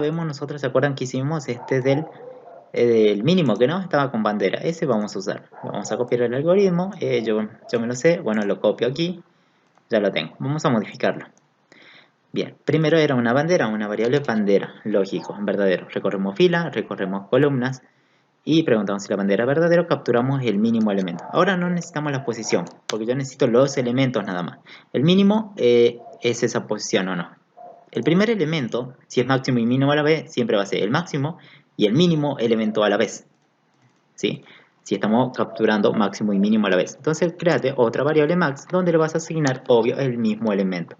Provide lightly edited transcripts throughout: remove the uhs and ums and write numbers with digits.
Vemos nosotros, ¿se acuerdan que hicimos del mínimo que no estaba con bandera? Ese vamos a usar. Vamos a copiar el algoritmo. Yo me lo sé. Bueno, lo copio aquí. Ya lo tengo. Vamos a modificarlo. Bien, primero era una bandera, una variable bandera. Lógico, verdadero. Recorremos fila, recorremos columnas y preguntamos si la bandera es verdadero. Capturamos el mínimo elemento. Ahora no necesitamos la posición, porque yo necesito los elementos nada más. El mínimo es esa posición o no. El primer elemento, si es máximo y mínimo a la vez, siempre va a ser el máximo y el mínimo elemento a la vez, ¿sí? Si estamos capturando máximo y mínimo a la vez. Entonces, créate otra variable max donde le vas a asignar, obvio, el mismo elemento.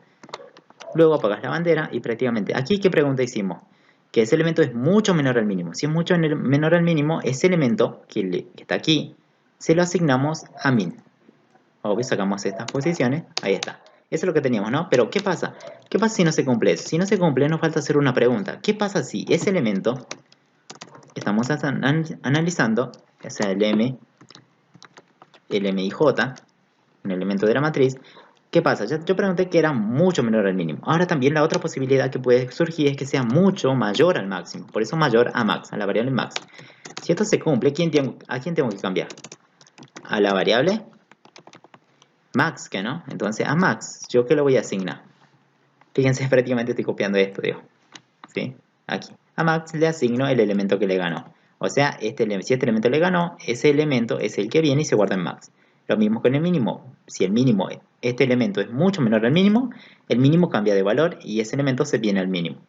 Luego apagas la bandera y prácticamente, aquí, ¿qué pregunta hicimos? Que ese elemento es mucho menor al mínimo. Si es mucho menor al mínimo, ese elemento que está aquí, se lo asignamos a min. Obvio, sacamos estas posiciones, ahí está. Eso es lo que teníamos, ¿no? Pero ¿qué pasa? ¿Qué pasa si no se cumple eso? Si no se cumple, nos falta hacer una pregunta. ¿Qué pasa si ese elemento que estamos analizando, o sea, el M y J, un elemento de la matriz, ¿qué pasa? Yo pregunté que era mucho menor al mínimo. Ahora también la otra posibilidad que puede surgir es que sea mucho mayor al máximo. Por eso mayor a max, a la variable max. Si esto se cumple, ¿a quién tengo que cambiar? A la variable max, ¿que no? Entonces a max, ¿yo qué le voy a asignar? Fíjense, prácticamente estoy copiando esto, digo. ¿Sí? Aquí. A max le asigno el elemento que le ganó. O sea, si este elemento le ganó, ese elemento es el que viene y se guarda en max. Lo mismo con el mínimo. Si el mínimo, este elemento es mucho menor al mínimo, el mínimo cambia de valor y ese elemento se viene al mínimo.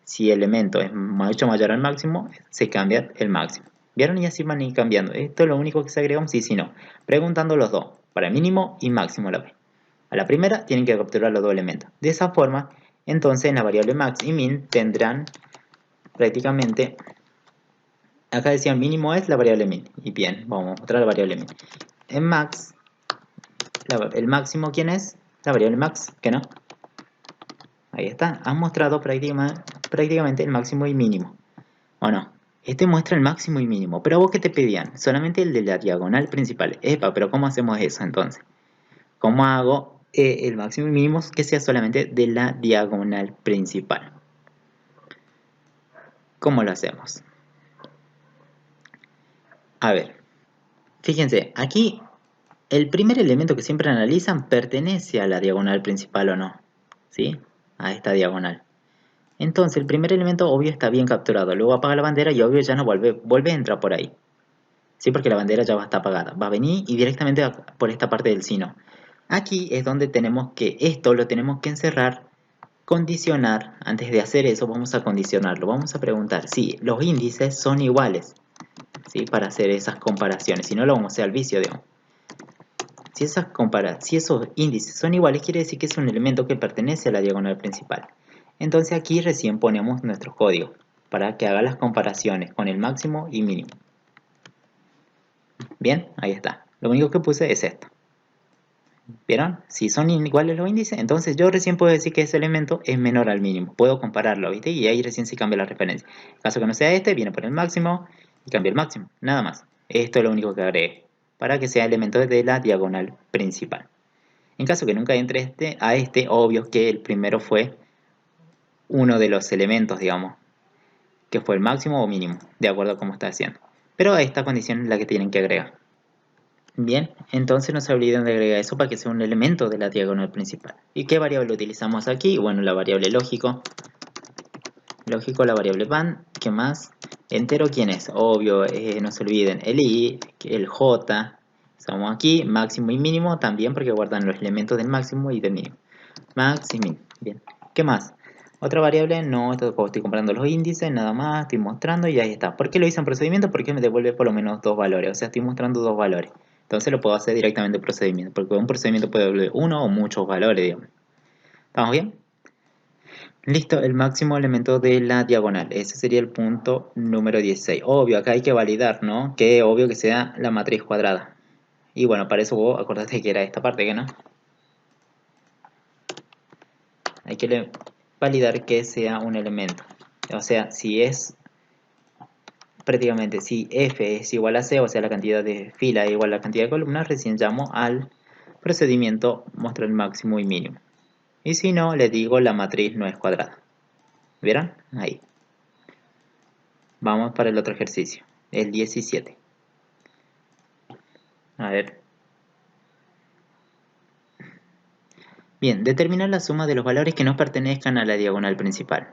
Si el elemento es mucho mayor al máximo, se cambia el máximo. ¿Vieron? Y así van a ir cambiando. Esto es lo único que se agrega, sí, sí, no. Preguntando los dos, para mínimo y máximo a la vez. A la primera tienen que capturar los dos elementos. De esa forma, entonces en la variable max y min tendrán prácticamente, acá decía mínimo es la variable min. Y bien, vamos a mostrar la variable min. En max, el máximo, ¿quién es? La variable max, ¿que no? Ahí está, han mostrado prácticamente el máximo y mínimo. ¿O no? Este muestra el máximo y mínimo, pero vos qué te pedían, solamente el de la diagonal principal. Epa, pero ¿cómo hacemos eso entonces? ¿Cómo hago el máximo y mínimo que sea solamente de la diagonal principal? ¿Cómo lo hacemos? A ver, fíjense, aquí el primer elemento que siempre analizan pertenece a la diagonal principal o no, ¿sí? A esta diagonal. Entonces el primer elemento obvio está bien capturado, luego apaga la bandera y obvio ya no vuelve a entrar por ahí. Sí, porque la bandera ya va a estar apagada. Va a venir y directamente por esta parte del sino. Aquí es donde tenemos que, esto lo tenemos que encerrar, condicionar. Antes de hacer eso vamos a condicionarlo. Vamos a preguntar si los índices son iguales, ¿sí? Para hacer esas comparaciones. Si no, lo vamos a hacer al vicio, digamos. Si esos índices son iguales, quiere decir que es un elemento que pertenece a la diagonal principal. Entonces aquí recién ponemos nuestro código para que haga las comparaciones con el máximo y mínimo. Bien, ahí está. Lo único que puse es esto. ¿Vieron? Si son iguales los índices, entonces yo recién puedo decir que ese elemento es menor al mínimo. Puedo compararlo, ¿viste? Y ahí recién se cambia la referencia. En caso que no sea este, viene por el máximo y cambia el máximo. Nada más. Esto es lo único que agregué para que sea elemento de la diagonal principal. En caso que nunca entre a este, obvio que el primero fue uno de los elementos, digamos, que fue el máximo o mínimo, de acuerdo a cómo está haciendo. Pero esta condición es la que tienen que agregar. Bien, entonces no se olviden de agregar eso para que sea un elemento de la diagonal principal. ¿Y qué variable utilizamos aquí? Bueno, la variable lógico. Lógico, la variable van. ¿Qué más? Entero, ¿quién es? Obvio, no se olviden. El i, el j. Estamos aquí, máximo y mínimo también porque guardan los elementos del máximo y del mínimo. Max y min. Bien, ¿qué más? Otra variable, no, estoy comprando los índices, nada más, estoy mostrando y ahí está. ¿Por qué lo hice en procedimiento? Porque me devuelve por lo menos dos valores, o sea, estoy mostrando dos valores. Entonces lo puedo hacer directamente en procedimiento, porque un procedimiento puede devolver uno o muchos valores, digamos. ¿Estamos bien? Listo, el máximo elemento de la diagonal. Ese sería el punto número 16. Obvio, acá hay que validar, ¿no? Que obvio que sea la matriz cuadrada. Y bueno, para eso vos acordate que era esta parte, ¿que no? Hay que validar que sea un elemento. O sea, si es prácticamente si f es igual a c, o sea la cantidad de fila es igual a la cantidad de columnas, recién llamo al procedimiento mostrar el máximo y mínimo. Y si no, le digo la matriz no es cuadrada. ¿Vieron? Ahí. Vamos para el otro ejercicio, el 17. A ver. Bien, determinar la suma de los valores que no pertenezcan a la diagonal principal.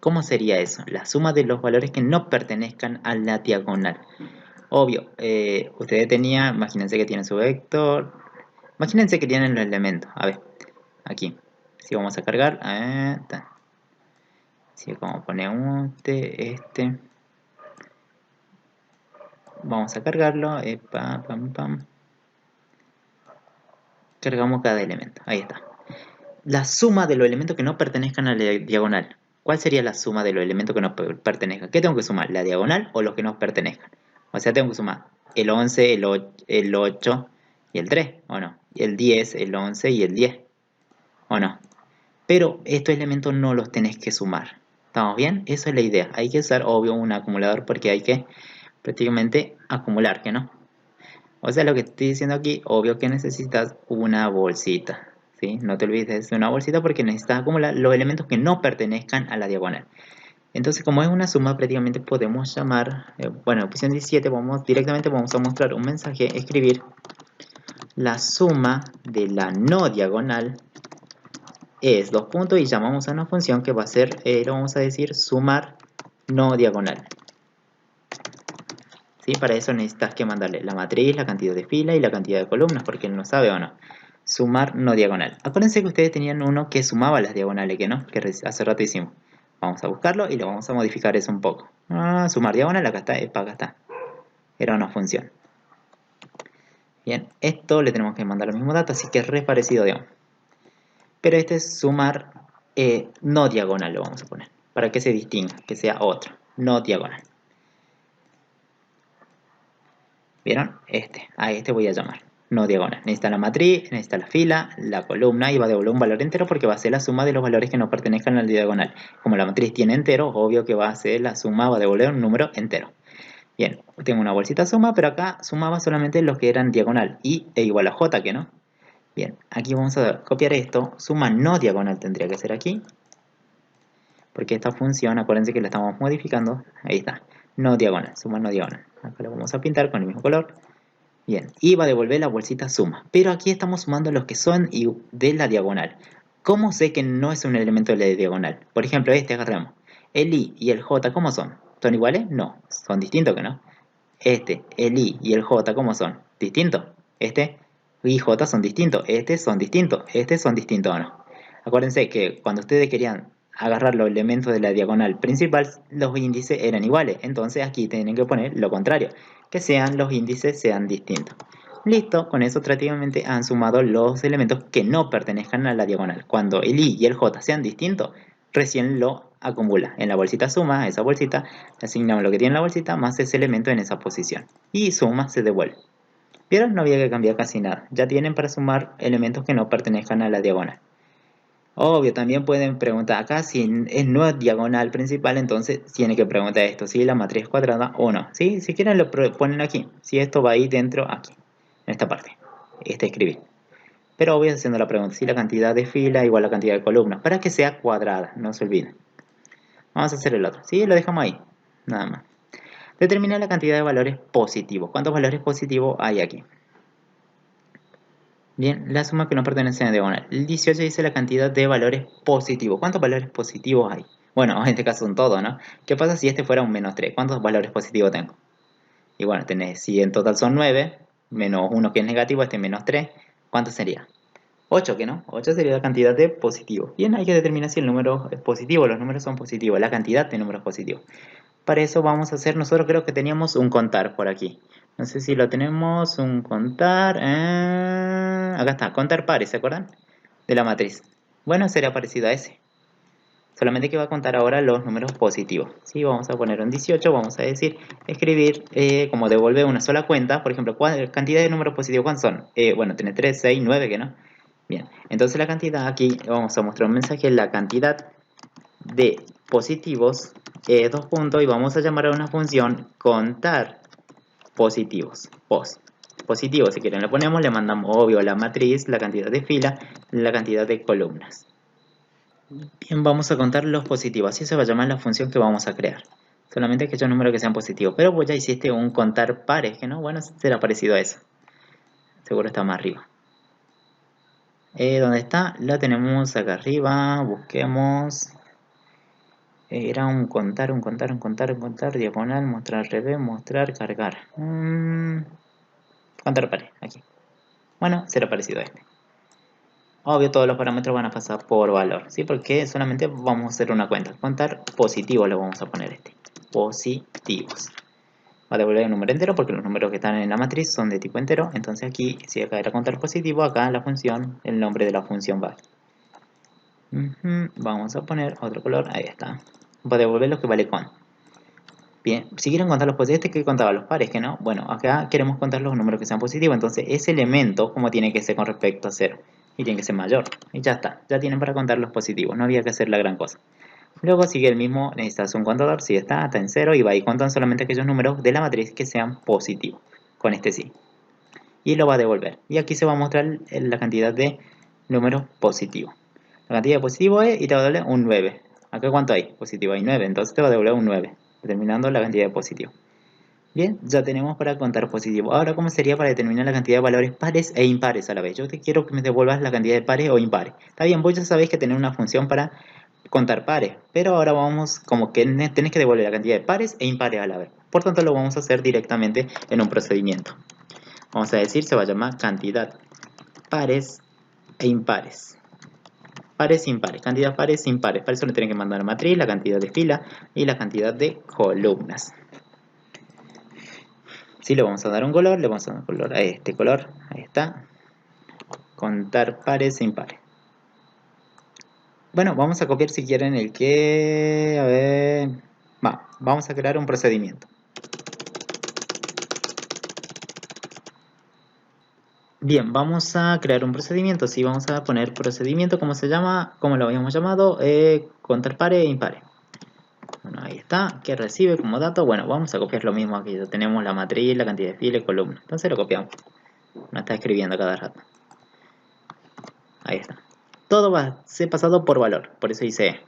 ¿Cómo sería eso? La suma de los valores que no pertenezcan a la diagonal. Obvio, ustedes tenían, imagínense que tienen su vector. Imagínense que tienen los elementos. A ver, aquí. Si vamos a cargar, si como ponemos este, vamos a cargarlo, pam. Cargamos cada elemento, ahí está. La suma de los elementos que no pertenezcan a la diagonal. ¿Cuál sería la suma de los elementos que no pertenezcan? ¿Qué tengo que sumar? ¿La diagonal o los que no pertenezcan? O sea, tengo que sumar el 11, el 8 y el 3, ¿o no? Y el 10, el 11 y el 10, ¿o no? Pero estos elementos no los tenés que sumar. ¿Estamos bien? Esa es la idea. Hay que usar, obvio, un acumulador porque hay que prácticamente acumular, ¿que no? O sea, lo que estoy diciendo aquí, obvio que necesitas una bolsita, ¿sí? No te olvides de una bolsita porque necesitas acumular los elementos que no pertenezcan a la diagonal. Entonces, como es una suma, prácticamente podemos llamar, bueno, en opción 17 directamente vamos a mostrar un mensaje, escribir la suma de la no diagonal es dos puntos y llamamos a una función que va a ser, lo vamos a decir, sumar no diagonal. ¿Sí? Para eso necesitas que mandarle la matriz, la cantidad de filas y la cantidad de columnas, porque él no sabe o no. Sumar no diagonal. Acuérdense que ustedes tenían uno que sumaba las diagonales, que no, que hace rato hicimos. Vamos a buscarlo y lo vamos a modificar eso un poco. Sumar diagonal, acá está, acá está. Era una función. Bien, esto le tenemos que mandar los mismos datos, así que es re parecido, digamos. Pero este es sumar no diagonal, lo vamos a poner, para que se distinga, que sea otro, no diagonal. ¿Vieron? A este voy a llamar no diagonal. Necesita la matriz, necesita la fila, la columna y va a devolver un valor entero porque va a ser la suma de los valores que no pertenezcan a la diagonal. Como la matriz tiene enteros, obvio que va a ser la suma, va a devolver un número entero. Bien, tengo una bolsita suma, pero acá sumaba solamente los que eran diagonal y e igual a j, que no. Bien, aquí vamos a copiar esto. Suma no diagonal tendría que ser aquí. Porque esta función, acuérdense que la estamos modificando. Ahí está, no diagonal, suma no diagonal. Acá lo vamos a pintar con el mismo color. Bien, y va a devolver la bolsita suma. Pero aquí estamos sumando los que son de la diagonal. ¿Cómo sé que no es un elemento de la diagonal? Por ejemplo, agarramos. El i y el j, ¿cómo son? ¿Son iguales? No, son distintos, ¿que no? El i y el j, ¿cómo son? ¿Distintos? Y j son distintos. Son distintos. Son distintos, ¿o no? Acuérdense que cuando ustedes querían agarrar los elementos de la diagonal principal, los índices eran iguales. Entonces aquí tienen que poner lo contrario, que los índices sean distintos. Listo, con eso prácticamente han sumado los elementos que no pertenezcan a la diagonal. Cuando el i y el j sean distintos, recién lo acumula. En la bolsita suma, a esa bolsita, le asignamos lo que tiene la bolsita más ese elemento en esa posición. Y suma, se devuelve. ¿Vieron? No había que cambiar casi nada. Ya tienen para sumar elementos que no pertenezcan a la diagonal. Obvio, también pueden preguntar acá si no es diagonal principal, entonces tiene que preguntar esto, si la matriz es cuadrada o no. ¿Sí? Si quieren lo ponen aquí, si esto va ahí dentro, aquí, en esta parte, escribir. Pero obvio haciendo la pregunta, si la cantidad de fila igual a la cantidad de columnas, para que sea cuadrada, no se olviden. Vamos a hacer el otro, ¿sí? Lo dejamos ahí, nada más. Determinar la cantidad de valores positivos. ¿Cuántos valores positivos hay aquí? Bien, la suma que no pertenece a la diagonal. El 18 dice la cantidad de valores positivos. ¿Cuántos valores positivos hay? Bueno, en este caso son todos, ¿no? ¿Qué pasa si este fuera un menos 3? ¿Cuántos valores positivos tengo? Y bueno, si en total son 9, menos 1 que es negativo, menos 3, ¿cuánto sería? 8, ¿que no? 8 sería la cantidad de positivos. Bien, hay que determinar si el número es positivo, los números son positivos, la cantidad de números positivos. Para eso vamos a hacer, nosotros creo que teníamos un contar por aquí. No sé si lo tenemos, un contar. Acá está, contar pares, ¿se acuerdan? De la matriz. Bueno, será parecido a ese. Solamente que va a contar ahora los números positivos. ¿Sí? Vamos a poner un 18, vamos a decir, escribir, como devolver una sola cuenta. Por ejemplo, cantidad de números positivos, ¿cuántos son? Bueno, tiene 3, 6, 9, ¿que no? Bien, entonces la cantidad aquí, vamos a mostrar un mensaje, la cantidad de positivos, dos puntos, y vamos a llamar a una función contar positivos, positivos, si quieren le ponemos, le mandamos obvio la matriz, la cantidad de fila, la cantidad de columnas. Bien, vamos a contar los positivos, así se va a llamar la función que vamos a crear. Solamente aquellos números que sean positivos. Pero vos ya hiciste un contar pares, que no, bueno, será parecido a eso. Seguro está más arriba. ¿Dónde está? La tenemos acá arriba. Busquemos. Era un contar, diagonal, mostrar al revés, mostrar, cargar. Contar pares, aquí. Bueno, será parecido a este. Obvio, todos los parámetros van a pasar por valor, ¿sí? Porque solamente vamos a hacer una cuenta. Contar positivos le vamos a poner este. Positivos. Va a devolver un número entero porque los números que están en la matriz son de tipo entero. Entonces aquí, si acá era contar positivo, acá la función, el nombre de la función va. Vamos a poner otro color, ahí está. Va a devolver lo que vale con. Bien, si quieren contar los positivos, este que contaba los pares, que no. Bueno, acá queremos contar los números que sean positivos, entonces ese elemento, como tiene que ser con respecto a 0, y tiene que ser mayor. Y ya está, ya tienen para contar los positivos, no había que hacer la gran cosa. Luego sigue el mismo, necesitas un contador, si está en 0, y va y contan solamente aquellos números de la matriz que sean positivos, con este sí. Y lo va a devolver. Y aquí se va a mostrar la cantidad de números positivos. La cantidad de positivos es, y te va a devolver un 9. Acá cuánto hay, positivo hay 9, entonces te va a devolver un 9, determinando la cantidad de positivos. Bien, ya tenemos para contar positivo. Ahora, ¿cómo sería para determinar la cantidad de valores pares e impares a la vez? Yo te quiero que me devuelvas la cantidad de pares o impares. Está bien, vos ya sabéis que tener una función para contar pares, pero ahora vamos como que tenés que devolver la cantidad de pares e impares a la vez. Por tanto, lo vamos a hacer directamente en un procedimiento. Vamos a decir, se va a llamar cantidad pares e impares. Pares impares, cantidad pares impares. Para eso le tienen que mandar matriz, la cantidad de fila y la cantidad de columnas. Si le vamos a dar un color, le vamos a dar un color a este color, ahí está. Contar pares e impares. Bueno, vamos a copiar si quieren el que... A ver... vamos a crear un procedimiento. Bien, vamos a crear un procedimiento. Sí, vamos a poner procedimiento, ¿cómo se llama? ¿Cómo lo habíamos llamado? Contar pares e impares. Bueno, ahí está. ¿Qué recibe como dato? Bueno, vamos a copiar lo mismo aquí. Ya tenemos la matriz, la cantidad de filas y columnas. Entonces lo copiamos. No está escribiendo cada rato. Ahí está. Todo va a ser pasado por valor. Por eso dice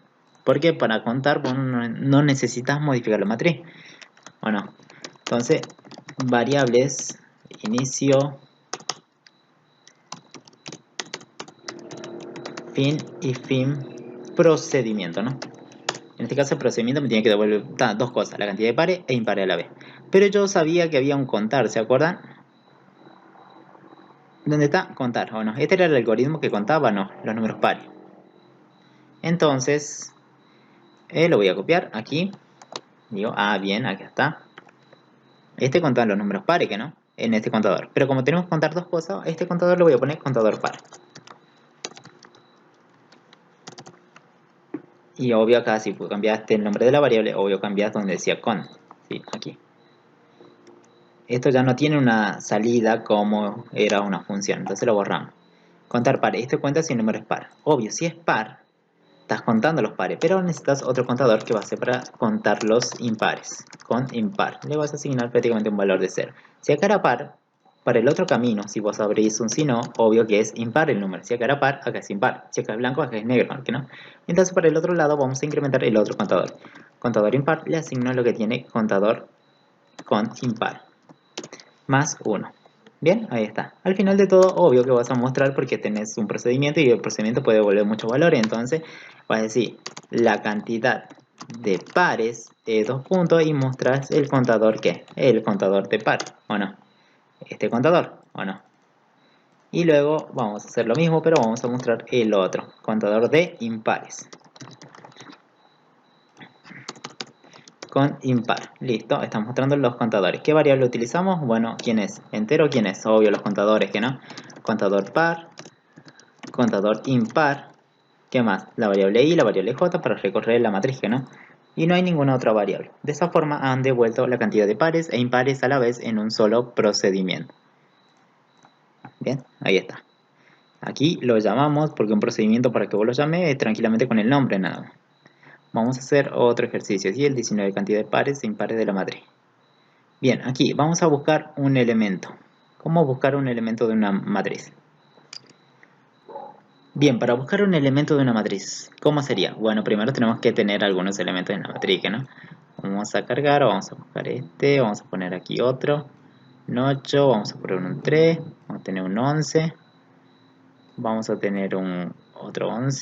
porque para contar no necesitas modificar la matriz. Bueno, entonces variables inicio, fin y fin procedimiento, ¿no? En este caso el procedimiento me tiene que devolver dos cosas, la cantidad de pares e impares a la vez. Pero yo sabía que había un contar, ¿se acuerdan? ¿Dónde está? Contar, ¿o no? Este era el algoritmo que contaba, no, los números pares. Entonces, lo voy a copiar aquí. Digo, bien, aquí está. Este contaba los números pares, que no, en este contador. Pero como tenemos que contar dos cosas, este contador lo voy a poner contador par. Y obvio acá, si cambiaste el nombre de la variable, obvio cambias donde decía con. Sí, aquí. Esto ya no tiene una salida como era una función, entonces lo borramos. Contar pares, esto cuenta si el número es par. Obvio, si es par, estás contando los pares, pero necesitas otro contador que va a ser para contar los impares. Con impar, le vas a asignar prácticamente un valor de 0. Si acá era par, para el otro camino, si vos abrís un sino, obvio que es impar el número. Si acá era par, acá es impar. Si acá es blanco, acá es negro, ¿no? Entonces para el otro lado vamos a incrementar el otro contador. Contador impar le asigno lo que tiene contador con impar. Más 1. Bien, ahí está. Al final de todo, obvio que vas a mostrar porque tenés un procedimiento y el procedimiento puede devolver muchos valores. Entonces, vas a decir la cantidad de pares de 2 puntos y mostras el contador ¿qué? El contador de par, ¿o no? Este contador, ¿o no? Y luego vamos a hacer lo mismo, pero vamos a mostrar el otro, contador de impares. Con impar. Listo, estamos mostrando los contadores. ¿Qué variable utilizamos? Bueno, ¿quién es? ¿Entero o quién es? Obvio, los contadores, ¿que no? Contador par, contador impar. ¿Qué más? La variable i y la variable j para recorrer la matriz, ¿que no? Y no hay ninguna otra variable. De esa forma han devuelto la cantidad de pares e impares a la vez en un solo procedimiento. Bien, ahí está. Aquí lo llamamos porque un procedimiento para que vos lo llames es tranquilamente con el nombre nada más. Vamos a hacer otro ejercicio, y el 19 cantidad de pares e impares de la matriz. Bien, aquí vamos a buscar un elemento. ¿Cómo buscar un elemento de una matriz? Bien, para buscar un elemento de una matriz, ¿cómo sería? Bueno, primero tenemos que tener algunos elementos en la matriz, ¿no? Vamos a cargar, vamos a buscar este, vamos a poner aquí otro, un 8, vamos a poner un 3, vamos a tener un 11, vamos a tener un otro 11,